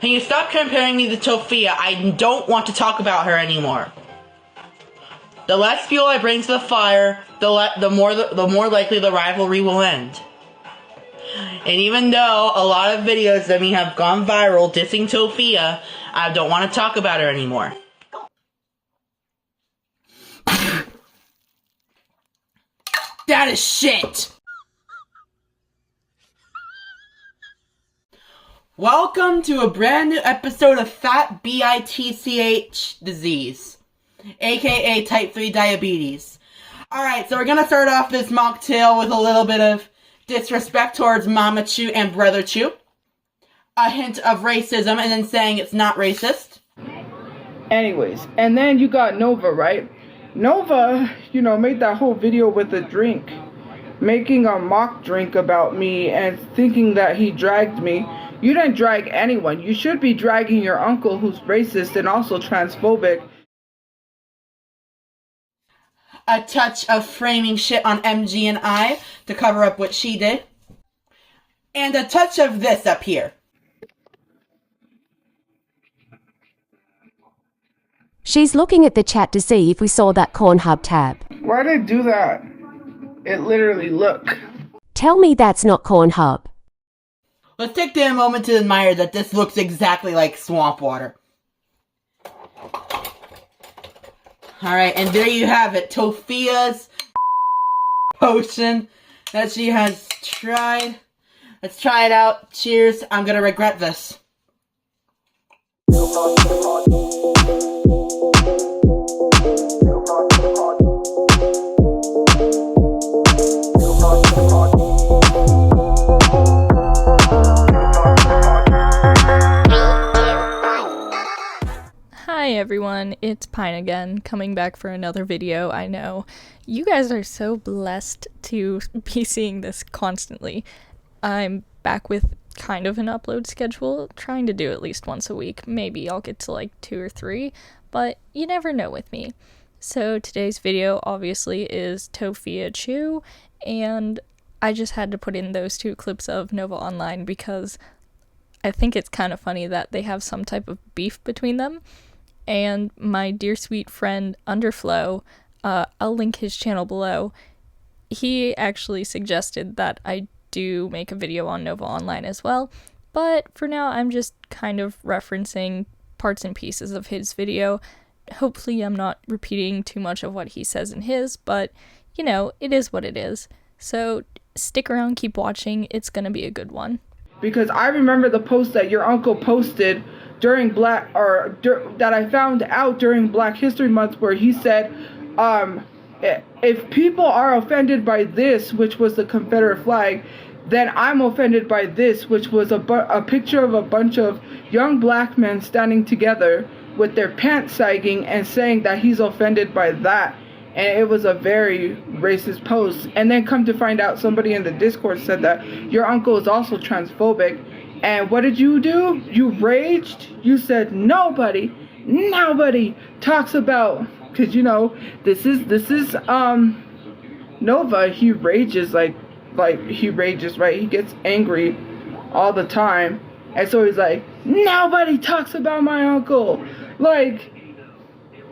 Can you stop comparing me to Tophia? I don't want to talk about her anymore. The less fuel I bring to the fire, the more likely the rivalry will end. And even though a lot of videos of me have gone viral dissing Tophia, I don't want to talk about her anymore. That is shit! Welcome to a brand new episode of Fat BITCH disease, aka type 3 diabetes. Alright, so we're gonna start off this mocktail with a little bit of disrespect towards Mama Chew and Brother Chew, a hint of racism, and then saying it's not racist. Anyways, and then you got Nova, right? Nova, made that whole video with the drink, making a mock drink about me and thinking that he dragged me. You didn't drag anyone. You should be dragging your uncle who's racist and also transphobic. A touch of framing shit on MG and I to cover up what she did. And a touch of this up here. She's looking at the chat to see if we saw that Cornhub tab. Why did I do that? It literally, look. Tell me that's not Cornhub. Let's take a moment to admire that this looks exactly like swamp water. Alright, and there you have it. Tophia's potion that she has tried. Let's try it out. Cheers. I'm gonna regret this. Hi everyone, it's Pine again, coming back for another video. I know you guys are so blessed to be seeing this constantly. I'm back with kind of an upload schedule, trying to do at least once a week. Maybe I'll get to like 2 or 3, but you never know with me. So today's video obviously is Tophia Chew, and I just had to put in those 2 clips of Nova Online because I think it's kind of funny that they have some type of beef between them. And my dear sweet friend Underflow, I'll link his channel below, he actually suggested that I do make a video on Nova Online as well, but for now I'm just kind of referencing parts and pieces of his video. Hopefully I'm not repeating too much of what he says in his, but it is what it is. So stick around, keep watching, it's gonna be a good one. Because I remember the post that your uncle posted during that I found out during Black History Month, where he said, if people are offended by this, which was the Confederate flag, then I'm offended by this, which was a picture of a bunch of young black men standing together with their pants sagging and saying that he's offended by that. And it was a very racist post. And then come to find out, somebody in the Discord said that your uncle is also transphobic. And what did you do? You raged. You said nobody talks about, because this is Nova. He rages like he rages, right? He gets angry all the time, and so he's like, nobody talks about my uncle. Like,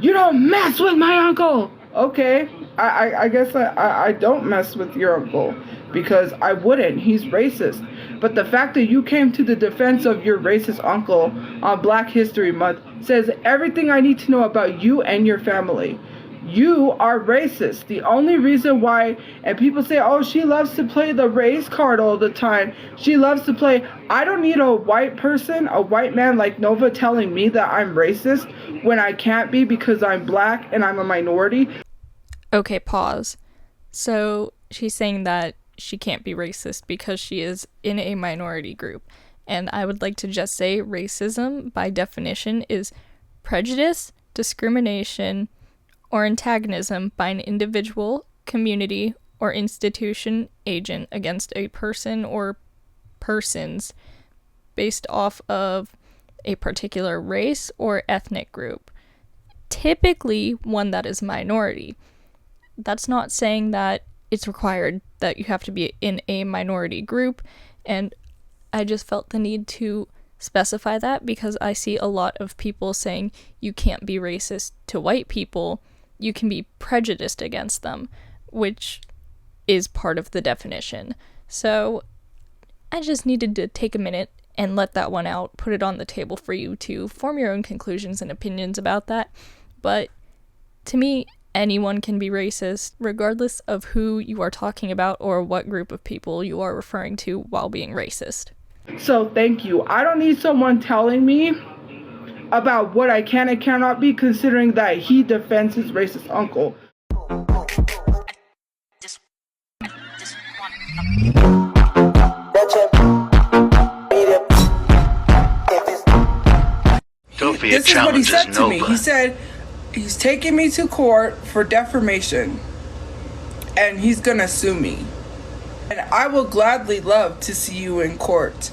you don't mess with my uncle. Okay, I guess I don't mess with your uncle because I wouldn't. He's racist. But the fact that you came to the defense of your racist uncle on Black History Month says everything I need to know about you and your family. You are racist. The only reason why, and people say, oh, she loves to play the race card all the time. She loves to play. I don't need a white person, a white man like Nova telling me that I'm racist when I can't be because I'm black and I'm a minority. Okay, pause. So she's saying that she can't be racist because she is in a minority group. And I would like to just say racism, by definition, is prejudice, discrimination, or antagonism by an individual, community, or institution agent against a person or persons based off of a particular race or ethnic group, typically one that is minority. That's not saying that it's required that you have to be in a minority group, and I just felt the need to specify that because I see a lot of people saying you can't be racist to white people, you can be prejudiced against them, which is part of the definition. So I just needed to take a minute and let that one out, put it on the table for you to form your own conclusions and opinions about that. But to me, anyone can be racist, regardless of who you are talking about or what group of people you are referring to while being racist. So thank you. I don't need someone telling me about what I can and cannot be, considering that he defends his racist uncle. This is what he said to me. He said he's taking me to court for defamation and he's gonna sue me. And I will gladly love to see you in court.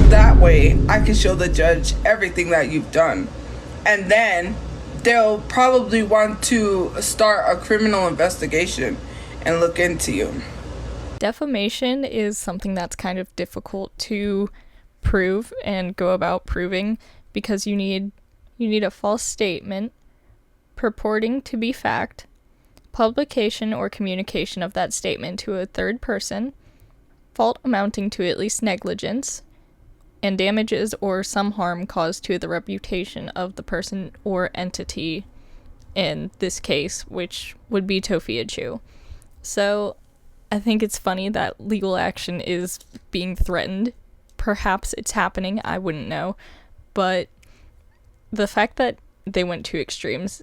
That way I can show the judge everything that you've done. And then they'll probably want to start a criminal investigation and look into you. Defamation is something that's kind of difficult to prove and go about proving because you need a false statement purporting to be fact, publication or communication of that statement to a third person, fault amounting to at least negligence, and damages or some harm caused to the reputation of the person or entity in this case, which would be Tofiya Chu. So I think it's funny that legal action is being threatened. Perhaps it's happening, I wouldn't know. But the fact that they went to extremes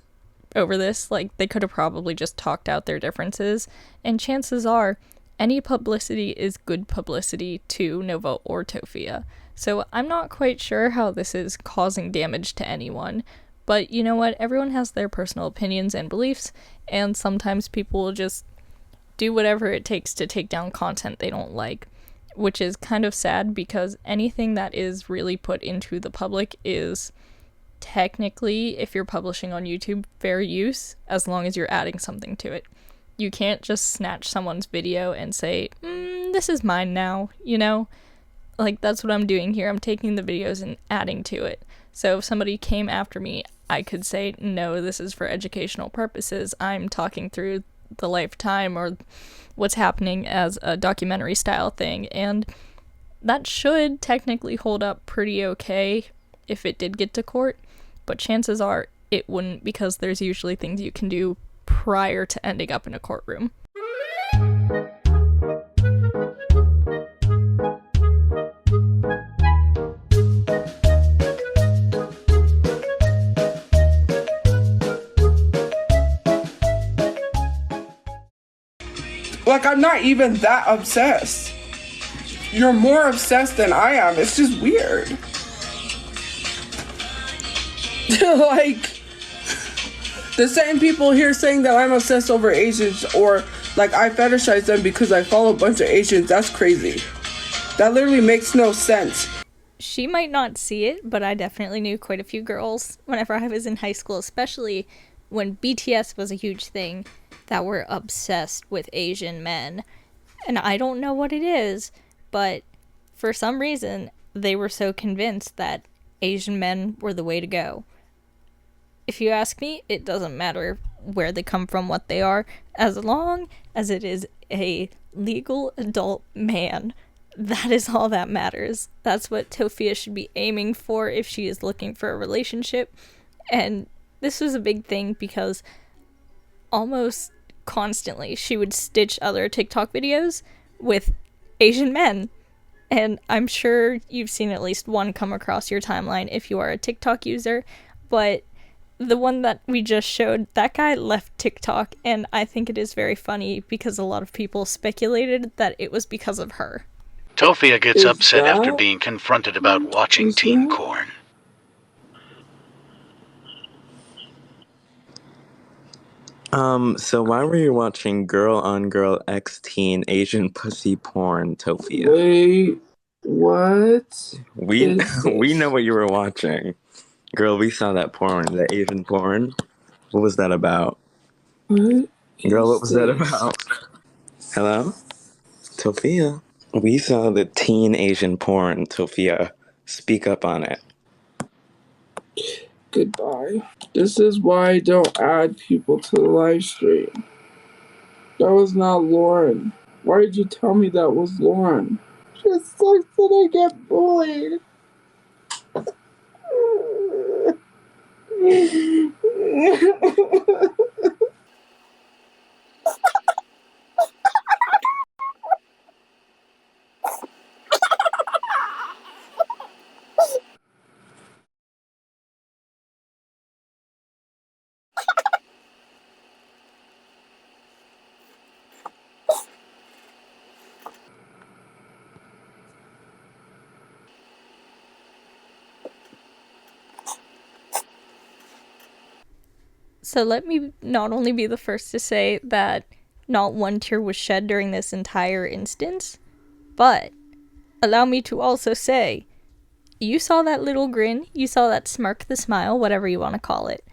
over this, like, they could have probably just talked out their differences, and chances are any publicity is good publicity to Nova or Tofiya. So I'm not quite sure how this is causing damage to anyone, but you know what, everyone has their personal opinions and beliefs, and sometimes people will just do whatever it takes to take down content they don't like, which is kind of sad because anything that is really put into the public is technically, if you're publishing on YouTube, fair use, as long as you're adding something to it. You can't just snatch someone's video and say, this is mine now, you know? Like, that's what I'm doing here. I'm taking the videos and adding to it. So if somebody came after me, I could say, no, this is for educational purposes. I'm talking through the lifetime or what's happening as a documentary style thing. And that should technically hold up pretty okay if it did get to court. But chances are it wouldn't because there's usually things you can do prior to ending up in a courtroom. Like, I'm not even that obsessed. You're more obsessed than I am. It's just weird. Like, the same people here saying that I'm obsessed over Asians, or like I fetishize them because I follow a bunch of Asians. That's crazy. That literally makes no sense. She might not see it, but I definitely knew quite a few girls whenever I was in high school, especially when BTS was a huge thing, that were obsessed with Asian men. And I don't know what it is, but for some reason, they were so convinced that Asian men were the way to go. If you ask me, it doesn't matter where they come from, what they are, as long as it is a legal adult man. That is all that matters. That's what Tofiya should be aiming for if she is looking for a relationship. And this was a big thing because almost constantly she would stitch other TikTok videos with Asian men. And I'm sure you've seen at least one come across your timeline if you are a TikTok user. But the one that we just showed, that guy left TikTok, and I think it is very funny because a lot of people speculated that it was because of her. Tofiya gets upset after being confronted about watching teen corn. So why were you watching girl on girl X teen Asian pussy porn, Tofiya? Wait, what? We know what you were watching. Girl, we saw that porn, the Asian porn. What was that about? What? Girl, what was that about? Hello? Tofiya? We saw the teen Asian porn, Tofiya. Speak up on it. Goodbye. This is why I don't add people to the live stream. That was not Lauren. Why did you tell me that was Lauren? It sucks that I get bullied. So let me not only be the first to say that not one tear was shed during this entire instance, but allow me to also say, you saw that little grin, you saw that smirk, the smile, whatever you want to call it.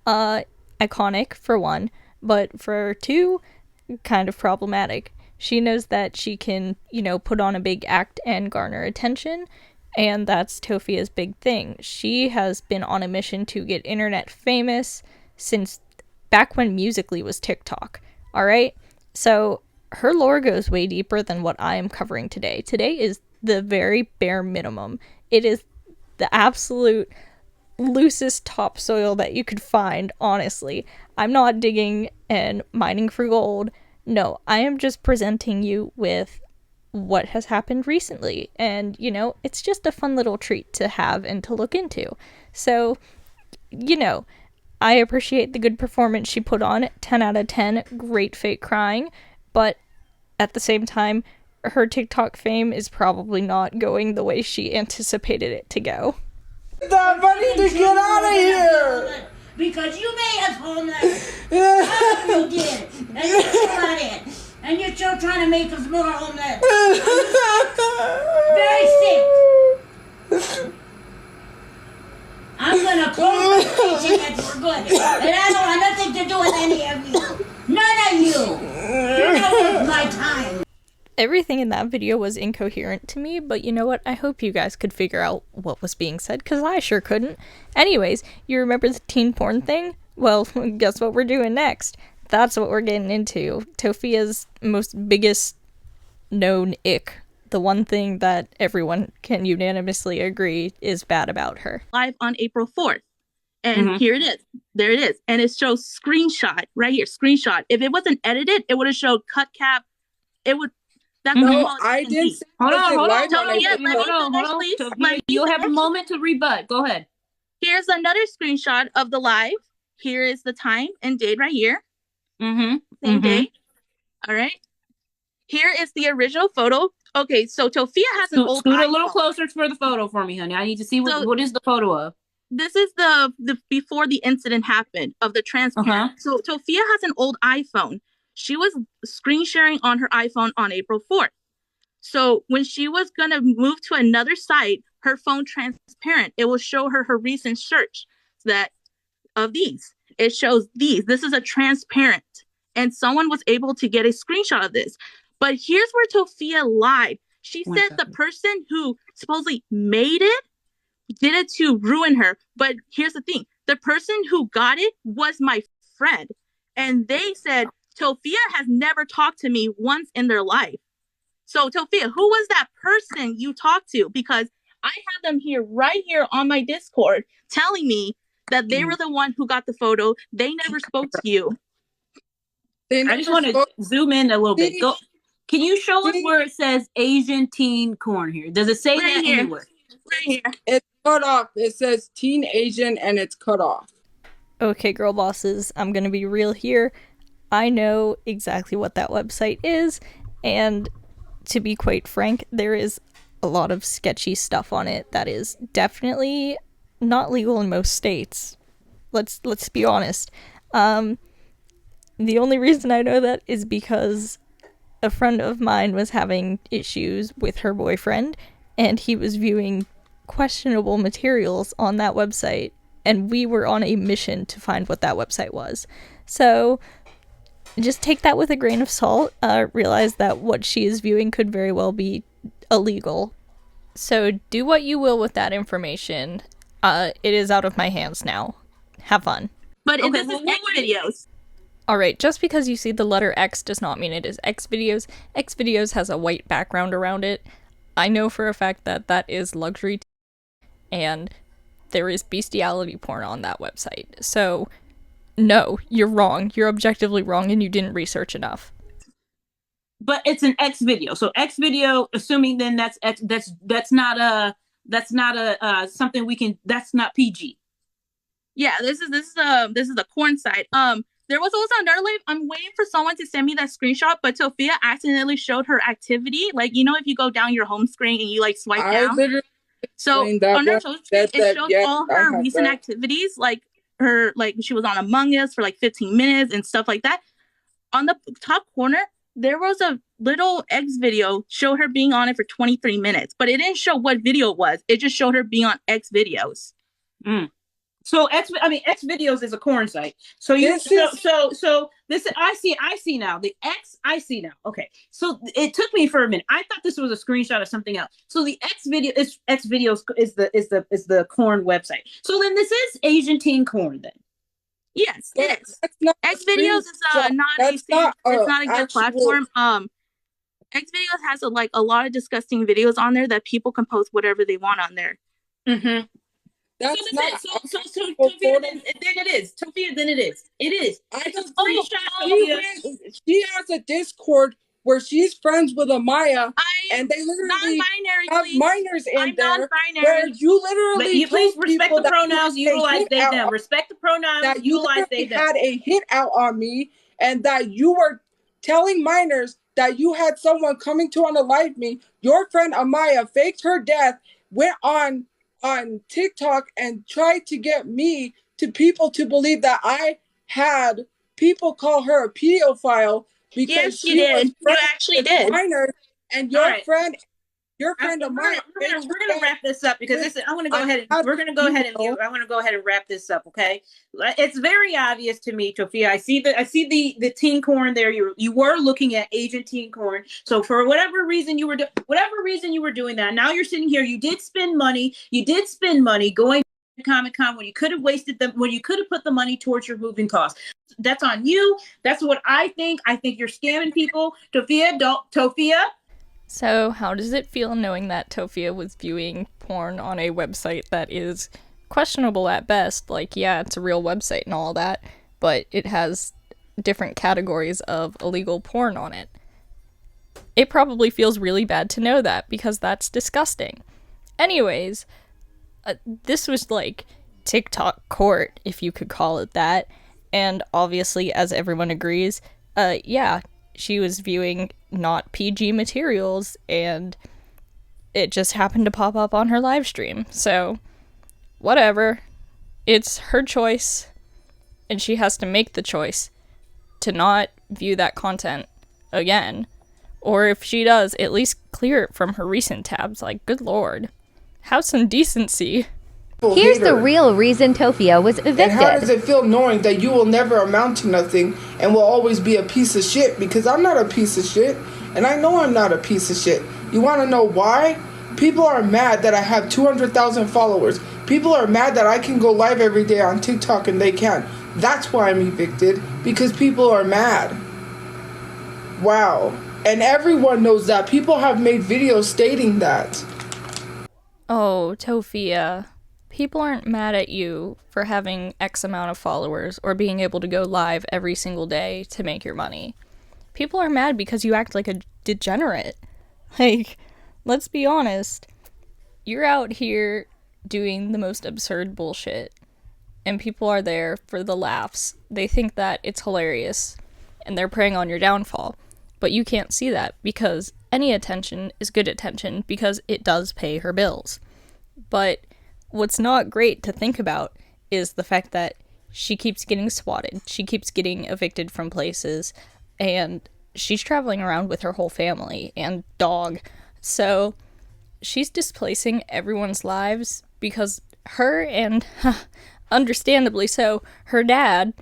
Iconic, for one, but for two, kind of problematic. She knows that she can, put on a big act and garner attention, and that's Tofia's big thing. She has been on a mission to get internet famous since back when Musical.ly was TikTok, alright? So her lore goes way deeper than what I am covering today. Today is the very bare minimum. It is the absolute loosest topsoil that you could find, honestly. I'm not digging and mining for gold. No, I am just presenting you with what has happened recently. And, it's just a fun little treat to have and to look into. So, I appreciate the good performance she put on. 10 out of 10. Great fake crying. But at the same time, her TikTok fame is probably not going the way she anticipated it to go. I need to get out of here! Because you made us homeless. Oh, you did. And you still at it. And you're still trying to make us more homeless. Very sick. I'm going to close the station for good. And I don't want nothing to do with any of you. None of you. You're not worth my time. Everything in that video was incoherent to me, but you know what? I hope you guys could figure out what was being said, because I sure couldn't. Anyways, you remember the teen porn thing? Well, guess what we're doing next? That's what we're getting into. Tofia's biggest known ick. The one thing that everyone can unanimously agree is bad about her. Live on April 4th. And here it is. There it is. And it shows screenshot right here. Screenshot. If it wasn't edited, it would have showed cut cap. It would. That's I didn't say hold on. You'll have a moment to rebut. Go ahead. Here's another screenshot of the live. Here is the time and date right here. Same day. All right. Here is the original photo. Okay, so Tofia has an old Scoot a little closer for the photo for me, honey. I need to see what is the photo of. This is the before the incident happened of the transparent. So Tofia has an old iPhone. She was screen sharing on her iPhone on April 4th. So when she was going to move to another site, her phone transparent, it will show her recent search of these. It shows these. This is a transparent. And someone was able to get a screenshot of this. But here's where Tofia lied. She said the person who supposedly made it did it to ruin her. But here's the thing. The person who got it was my friend. And they said, Tofia has never talked to me once in their life. So, Tofia, who was that person you talked to? Because I have them here, right here on my Discord, telling me that they were the one who got the photo. They never spoke to you. I just want to zoom in a little bit. Can you show us where it says Asian teen corn here? Does it say that anywhere? Right here. It's cut off. It says teen Asian and it's cut off. Okay, girl bosses, I'm going to be real here. I know exactly what that website is, and to be quite frank, there is a lot of sketchy stuff on it that is definitely not legal in most states. Let's be honest. The only reason I know that is because a friend of mine was having issues with her boyfriend, and he was viewing questionable materials on that website, and we were on a mission to find what that website was. So just take that with a grain of salt. Realize that what she is viewing could very well be illegal. So do what you will with that information. It is out of my hands now. Have fun. But this is X videos. Alright, just because you see the letter X does not mean it is X videos. X videos has a white background around it. I know for a fact that that is luxury and there is bestiality porn on that website. So, no, you're wrong. You're objectively wrong and you didn't research enough. But it's an X video. So X video, assuming then that's X, that's not a something we can, that's not PG. Yeah, this is a corn site. There was also another live. I'm waiting for someone to send me that screenshot, but Sophia accidentally showed her activity. Like, you know, if you go down your home screen and you like swipe down. So on her social screen, it shows all her recent activities, like her, like she was on Among Us for like 15 minutes and stuff like that. On the top corner, there was a little X video show her being on it for 23 minutes, but it didn't show what video it was. It just showed her being on X videos. So X videos is a corn site. So this I see now. The X I see now. Okay. So it took me for a minute. I thought this was a screenshot of something else. So the X videos is the corn website. So then this is Asian teen corn then. Yes, it is. X videos is it's not a good platform. X videos has a lot of disgusting videos on there that people can post whatever they want on there. Mm-hmm. Then it is. Sophia, then it is. It is. She has a Discord where she's friends with Amaya, and they literally have minors in there. Where you literally please respect the pronouns. Utilize they them. Respect the pronouns. That you utilize they them. Had a hit out on me, and that you were telling minors that you had someone coming to unalive me. Your friend Amaya faked her death, went on TikTok and tried to get me to people to believe that I had people call her a pedophile because she did. You actually did. Minor, and your friend of mine. We're gonna wrap this up because I want to go ahead. We're gonna go ahead and I want to go ahead and wrap this up. Okay, it's very obvious to me, Sophia. I see the teen corn there. You were looking at Asian teen corn. So for whatever reason you were doing that. Now you're sitting here. You did spend money. Going to Comic-Con when you could have wasted them. When you could have put the money towards your moving costs. That's on you. That's what I think. I think you're scamming people, Sophia. So, how does it feel knowing that Sophia was viewing porn on a website that is questionable at best? Like, yeah, it's a real website and all that, but it has different categories of illegal porn on it. It probably feels really bad to know that, because that's disgusting. Anyways, this was like TikTok court, if you could call it that, and obviously, as everyone agrees, yeah, she was viewing not PG materials, and it just happened to pop up on her live stream. So, whatever. It's her choice, and she has to make the choice to not view that content again. Or if she does, at least clear it from her recent tabs. Like, good lord. Have some decency. Here's the real reason Sophia was evicted. And how does it feel knowing that you will never amount to nothing and will always be a piece of shit? Because I'm not a piece of shit, and I know I'm not a piece of shit. You want to know why? People are mad that I have 200,000 followers. People are mad that I can go live every day on TikTok and they can't. That's why I'm evicted, because people are mad. Wow. And everyone knows that. People have made videos stating that. Oh, Sophia. People aren't mad at you for having X amount of followers or being able to go live every single day to make your money. People are mad because you act like a degenerate. Like, let's be honest. You're out here doing the most absurd bullshit, and people are there for the laughs. They think that it's hilarious, and they're preying on your downfall. But you can't see that, because any attention is good attention, because it does pay her bills. But what's not great to think about is the fact that she keeps getting swatted. She keeps getting evicted from places, and she's traveling around with her whole family and dog. So she's displacing everyone's lives because her and, understandably so, her dad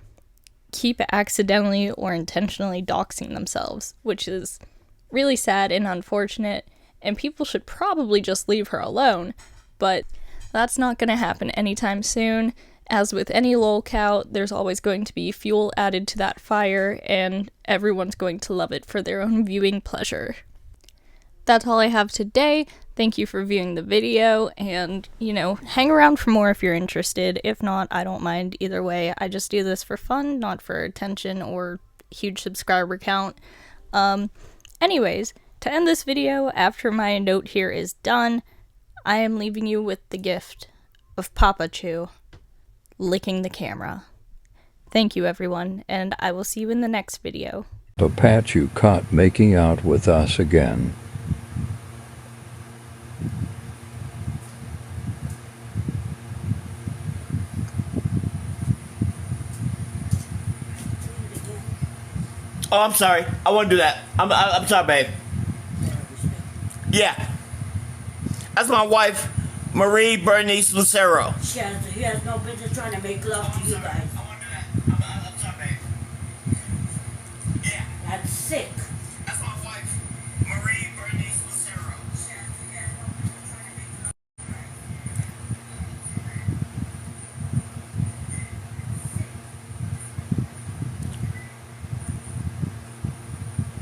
keep accidentally or intentionally doxing themselves, which is really sad and unfortunate. and people should probably just leave her alone, but that's not going to happen anytime soon. As with any lolcow, there's always going to be fuel added to that fire, and everyone's going to love it for their own viewing pleasure. That's all I have today. Thank you for viewing the video, and, hang around for more if you're interested. If not, I don't mind either way. I just do this for fun, not for attention or huge subscriber count. Anyways, to end this video, after my note here is done, I am leaving you with the gift of Papa Chew licking the camera. Thank you, everyone, and I will see you in the next video. The Pat you caught making out with us again. Oh, I'm sorry. I wouldn't do that. I'm sorry, babe. Yeah. That's my wife, Marie Bernice Lucero. He has no business trying to make love to you guys.